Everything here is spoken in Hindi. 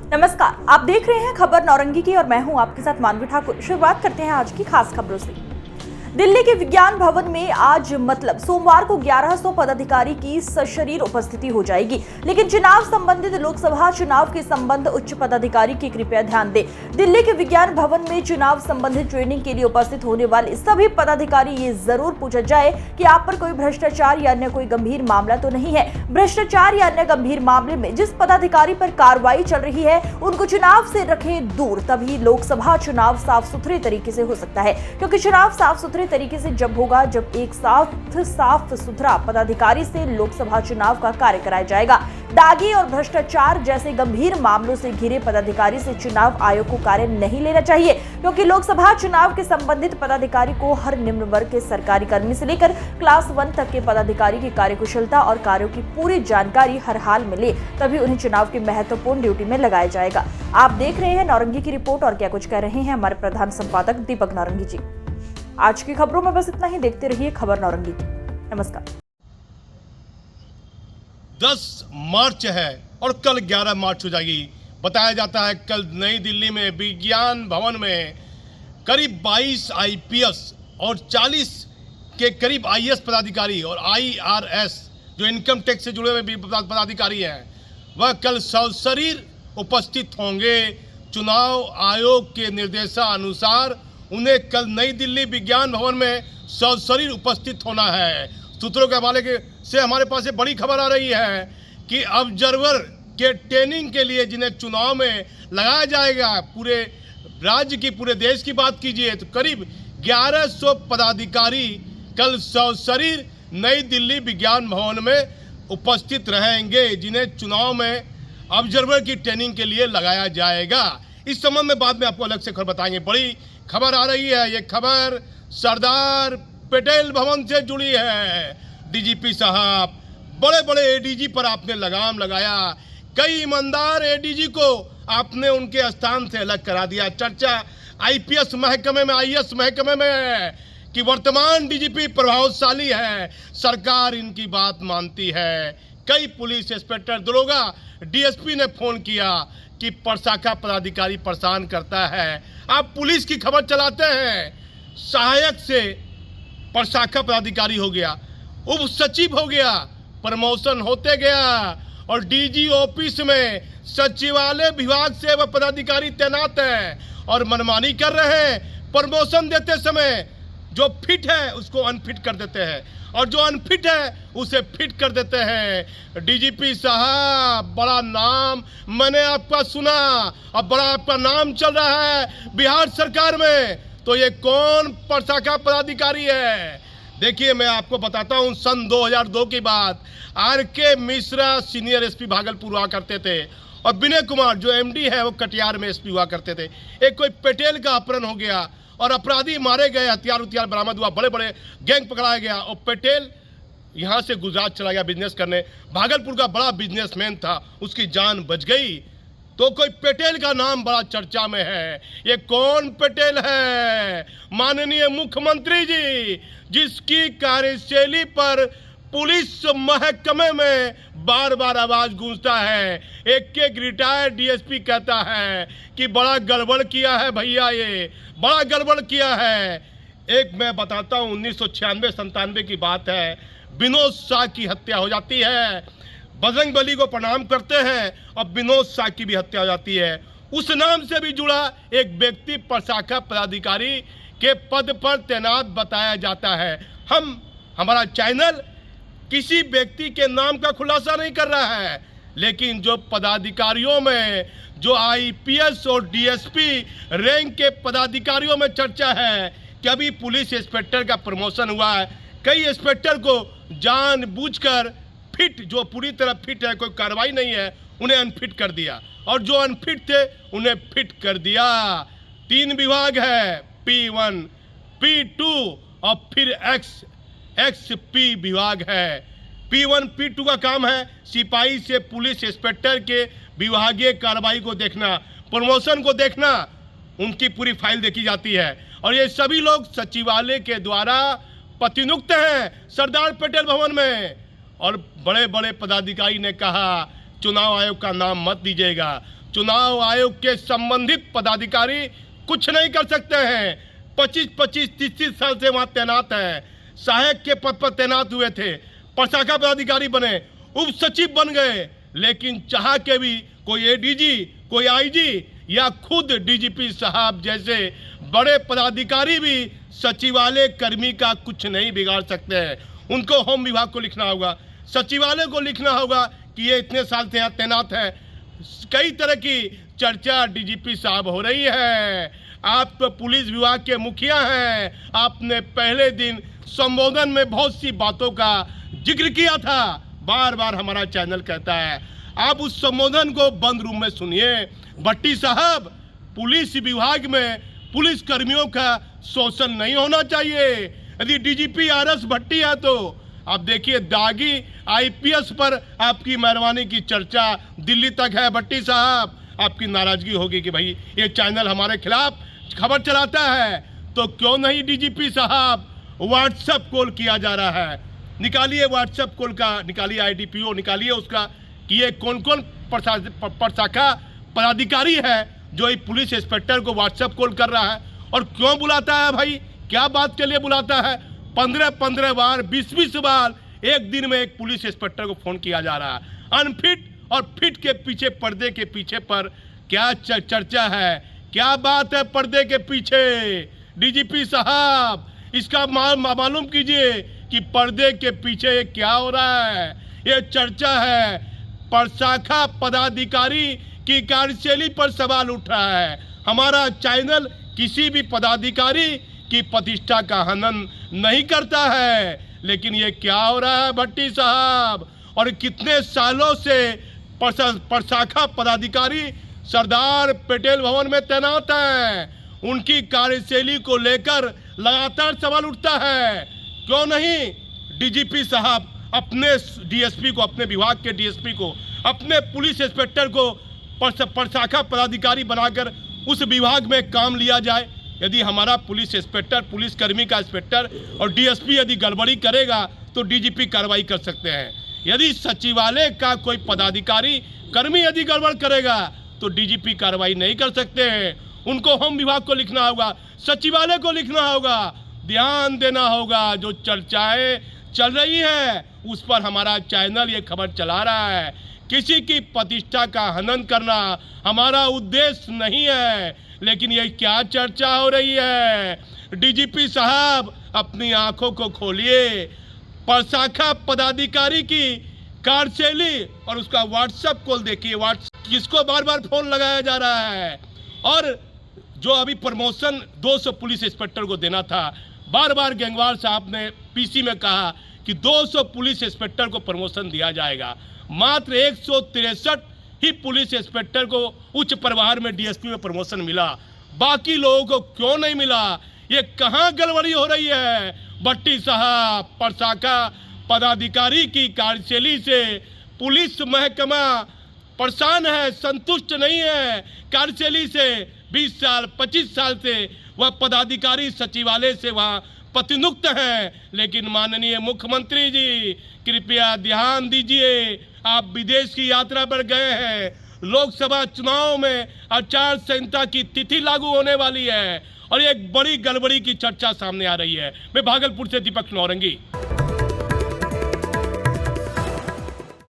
नमस्कार, आप देख रहे हैं खबर नौरंगी की और मैं हूं आपके साथ मानवी ठाकुर। शुरुआत करते हैं आज की खास खबरों से। दिल्ली के विज्ञान भवन में आज मतलब सोमवार को 1100 पदाधिकारी की सशरीर उपस्थिति हो जाएगी, लेकिन चुनाव संबंधित लोकसभा चुनाव के संबंध उच्च पदाधिकारी की कृपया ध्यान दें। दिल्ली के विज्ञान भवन में चुनाव संबंधित ट्रेनिंग के लिए उपस्थित होने वाले सभी पदाधिकारी ये जरूर पूछा जाए कि आप पर कोई भ्रष्टाचार या अन्य कोई गंभीर मामला तो नहीं है। भ्रष्टाचार या अन्य गंभीर मामले में जिस पदाधिकारी पर कार्रवाई चल रही है उनको चुनाव से रखें दूर, तभी लोकसभा चुनाव साफ सुथरे तरीके से हो सकता है। क्योंकि चुनाव साफ सुथरे तरीके से जब होगा जब एक साफ सुथरा पदाधिकारी से लोकसभा चुनाव का कार्य कराया जाएगा। दागी और भ्रष्टाचार जैसे गंभीर मामलों से घिरे पदाधिकारी से चुनाव आयोग को कार्य नहीं लेना चाहिए, क्योंकि लोकसभा चुनाव के संबंधित पदाधिकारी को हर निम्न वर्ग के सरकारी कर्मी से लेकर क्लास 1 तक के पदाधिकारी की कार्यकुशलता और कार्यों की पूरी जानकारी हर हाल में ले, तभी उन्हें चुनाव की महत्वपूर्ण ड्यूटी में लगाया जाएगा। आप देख रहे हैं नौरंगी की रिपोर्ट और क्या कुछ कह रहे हैं हमारे प्रधान संपादक दीपक नौरंगी जी। आज की खबरों में बस इतना ही। देखते रहिए खबर नौरंगी। नमस्कार। 10 मार्च है और कल 11 मार्च हो जाएगी। बताया जाता है कल नई दिल्ली में विज्ञान भवन में करीब 22 आईपीएस और 40 के करीब आईएएस पदाधिकारी और आईआरएस जो इनकम टैक्स से जुड़े हुए पदाधिकारी हैं वह कल सशरीर उपस्थित होंगे। चुनाव आयोग के निर्देशानुसार उन्हें कल नई दिल्ली विज्ञान भवन में सशरीर उपस्थित होना है। सूत्रों के हवाले से हमारे पास एक बड़ी खबर आ रही है कि ऑब्जर्वर के ट्रेनिंग के लिए जिन्हें चुनाव में लगाया जाएगा, पूरे राज्य की पूरे देश की बात कीजिए तो करीब 1100 पदाधिकारी कल सशरीर नई दिल्ली विज्ञान भवन में उपस्थित रहेंगे, जिन्हें चुनाव में ऑब्जर्वर की ट्रेनिंग के लिए लगाया जाएगा। इस संबंध में बाद में आपको अलग से खबर बताएंगे। बड़ी खबर आ रही है, ये खबर सरदार पटेल भवन से जुड़ी है। डीजीपी साहब, बड़े बड़े एडीजी पर आपने लगाम लगाया, कई ईमानदार एडीजी को आपने उनके स्थान से अलग करा दिया। चर्चा आईपीएस महकमे में, आईएएस महकमे में है कि वर्तमान डीजीपी प्रभावशाली है, सरकार इनकी बात मानती है। कई पुलिस इंस्पेक्टर, दरोगा, डीएसपी ने फोन किया कि प्रशाखा पदाधिकारी परेशान करता है। आप पुलिस की खबर चलाते हैं, सहायक से प्रशाखा पदाधिकारी हो गया, उप सचिव हो गया, प्रमोशन होते गया और डीजी ऑफिस में सचिवालय विभाग से वह पदाधिकारी तैनात है और मनमानी कर रहे हैं। प्रमोशन देते समय जो फिट है उसको अनफिट कर देते हैं और जो अनफिट है उसे फिट कर देते हैं। डीजीपी साहब, बड़ा नाम मैंने आपका सुना और बड़ा आपका नाम चल रहा है बिहार सरकार में, तो ये कौन प्रशाखा पदाधिकारी है? देखिए मैं आपको बताता हूँ, सन 2002 की बात, R K. Mishra senior SP Bhagalpur हुआ करते थे और विनय कुमार जो एमडी है वो कटिहार में एसपी हुआ करते थे। एक कोई पटेल का अपहरण हो गया और अपराधी मारे गए, हथियार बरामद हुआ, बड़े बड़े गैंग पकड़ाया गया और पटेल यहाँ से गुजरात चला गया बिजनेस करने। भागलपुर का बड़ा बिजनेसमैन था, उसकी जान बच गई। तो कोई पटेल का नाम बड़ा चर्चा में है। ये कौन पटेल है? माननीय मुख्यमंत्री जी, जिसकी कार्यशैली पर पुलिस महकमे में बार बार आवाज गूंजता है। एक रिटायर्ड डीएसपी कहता है कि बड़ा गड़बड़ किया है भैया, ये बड़ा गड़बड़ किया है। एक मैं बताता हूँ, 1996-97 की बात है, विनोद शाह की हत्या हो जाती है। बजरंग बली को प्रणाम करते हैं और विनोद शाह की भी हत्या हो जाती है। उस नाम से भी जुड़ा एक व्यक्ति प्रशाखा पदाधिकारी के पद पर तैनात बताया जाता है। हमारा चैनल किसी व्यक्ति के नाम का खुलासा नहीं कर रहा है, लेकिन जो पदाधिकारियों में, जो आईपीएस और डीएसपी रैंक के पदाधिकारियों में चर्चा है कि अभी पुलिस इंस्पेक्टर का प्रमोशन हुआ है, कई इंस्पेक्टर को जानबूझकर फिट, जो पूरी तरह फिट है, कोई कार्रवाई नहीं है, उन्हें अनफिट कर दिया और जो अनफिट थे उन्हें फिट कर दिया। 3 विभाग है, P1, P2 और फिर XP विभाग है। P1, P2 का काम है सिपाही से पुलिस इंस्पेक्टर के विभागीय कार्रवाई को देखना, प्रमोशन को देखना, उनकी पूरी फाइल देखी जाती है और ये सभी लोग सचिवालय के द्वारा प्रतिनियुक्त हैं सरदार पटेल भवन में। और बड़े बड़े पदाधिकारी ने कहा चुनाव आयोग का नाम मत दीजिएगा, चुनाव आयोग के संबंधित पदाधिकारी कुछ नहीं कर सकते हैं। 25-25, 30-30 साल से वहां तैनात हैं, सहायक के पद पर तैनात हुए थे, प्रशाखा पदाधिकारी बने, उप सचिव बन गए, लेकिन चाह के भी कोई एडीजी, कोई आईजी या खुद डीजीपी साहब जैसे बड़े पदाधिकारी भी सचिवालय कर्मी का कुछ नहीं बिगाड़ सकते हैं। उनको होम विभाग को लिखना होगा, सचिवालय को लिखना होगा कि ये इतने साल से यहाँ तैनात है। कई तरह की चर्चा डीजीपी साहब हो रही है। आप तो पुलिस विभाग के मुखिया हैं, आपने पहले दिन संबोधन में बहुत सी बातों का जिक्र किया था, बार बार हमारा चैनल कहता है। आप उस संबोधन को बंद रूम में सुनिए। भट्टी साहब, पुलिस विभाग में पुलिस कर्मियों का शोषण नहीं होना चाहिए। यदि डीजीपी आरएस भट्टी है तो आप देखिए, दागी आईपीएस पर आपकी मेहरबानी की चर्चा दिल्ली तक है। भट्टी साहब, आपकी नाराजगी होगी कि भाई ये चैनल हमारे खिलाफ खबर चलाता है, तो क्यों नहीं डीजीपी साहब व्हाट्सएप कॉल किया जा रहा है। निकालिए व्हाट्सएप कॉल का, निकालिए आईडीपीओ निकालिए उसका कि ये कौन कौन प्रशाखा पदाधिकारी है जो एक पुलिस इंस्पेक्टर को व्हाट्सएप कॉल कर रहा है और क्यों बुलाता है भाई, क्या बात के लिए बुलाता है। 15-15 बार, 20-20 बार एक दिन में एक पुलिस इंस्पेक्टर को फोन किया जा रहा है। अनफिट और फिट के पीछे, पर्दे के पीछे पर क्या चर्चा है, क्या बात है पर्दे के पीछे। डीजीपी साहब, इसका मालूम कीजिए कि पर्दे के पीछे क्या हो रहा है। ये चर्चा है, प्रशाखा पदाधिकारी की कार्यशैली पर सवाल उठ रहा है। हमारा चैनल किसी भी पदाधिकारी की प्रतिष्ठा का हनन नहीं करता है, लेकिन ये क्या हो रहा है भट्टी साहब। और कितने सालों से प्रशाखा पदाधिकारी सरदार पटेल भवन में तैनात हैं, उनकी कार्यशैली को लेकर लगातार सवाल उठता है। क्यों नहीं डीजीपी साहब अपने डीएसपी को, अपने विभाग के डीएसपी को, अपने पुलिस इंस्पेक्टर को प्रशाखा पदाधिकारी बनाकर उस विभाग में काम लिया जाए। यदि हमारा पुलिस इंस्पेक्टर, पुलिस कर्मी का इंस्पेक्टर और डीएसपी यदि गड़बड़ी करेगा तो डीजीपी कार्रवाई कर सकते हैं। यदि सचिवालय का कोई पदाधिकारी कर्मी यदि गड़बड़ करेगा तो डीजीपी कार्रवाई नहीं कर सकते हैं। उनको होम विभाग को लिखना होगा, सचिवालय को लिखना होगा, ध्यान देना होगा। जो चर्चाएं चल रही है उस पर हमारा चैनल ये खबर चला रहा है। किसी की प्रतिष्ठा का हनन करना हमारा उद्देश्य नहीं है, लेकिन ये क्या चर्चा हो रही है। डीजीपी साहब, अपनी आंखों को खोलिए। प्रशाखा पदाधिकारी की कार्यशैली और उसका व्हाट्सएप कॉल देखिए। किसको बार बार फोन लगाया जा रहा है। और जो अभी प्रमोशन 200 पुलिस इंस्पेक्टर को देना था, बार बार गंगवार साहब ने पीसी में कहा कि 200 पुलिस इंस्पेक्टर को प्रमोशन दिया जाएगा। मात्र 163 ही पुलिस इंस्पेक्टर को उच्च प्रभार में डीएसपी में प्रमोशन मिला, बाकी लोगों को क्यों नहीं मिला। ये कहाँ गड़बड़ी हो रही है भट्टी साहब। प्रशाखा पदाधिकारी की कार्यशैली से पुलिस महकमा परेशान है, संतुष्ट नहीं है। कार्यशैली से 20 साल 25 साल से वह पदाधिकारी सचिवालय से वहाँ प्रतिनियुक्त हैं, लेकिन माननीय मुख्यमंत्री जी कृपया ध्यान दीजिए। आप विदेश की यात्रा पर गए हैं, लोकसभा चुनाव में आचार संहिता की तिथि लागू होने वाली है और एक बड़ी गड़बड़ी की चर्चा सामने आ रही है। मैं भागलपुर से दीपक नौरंगी।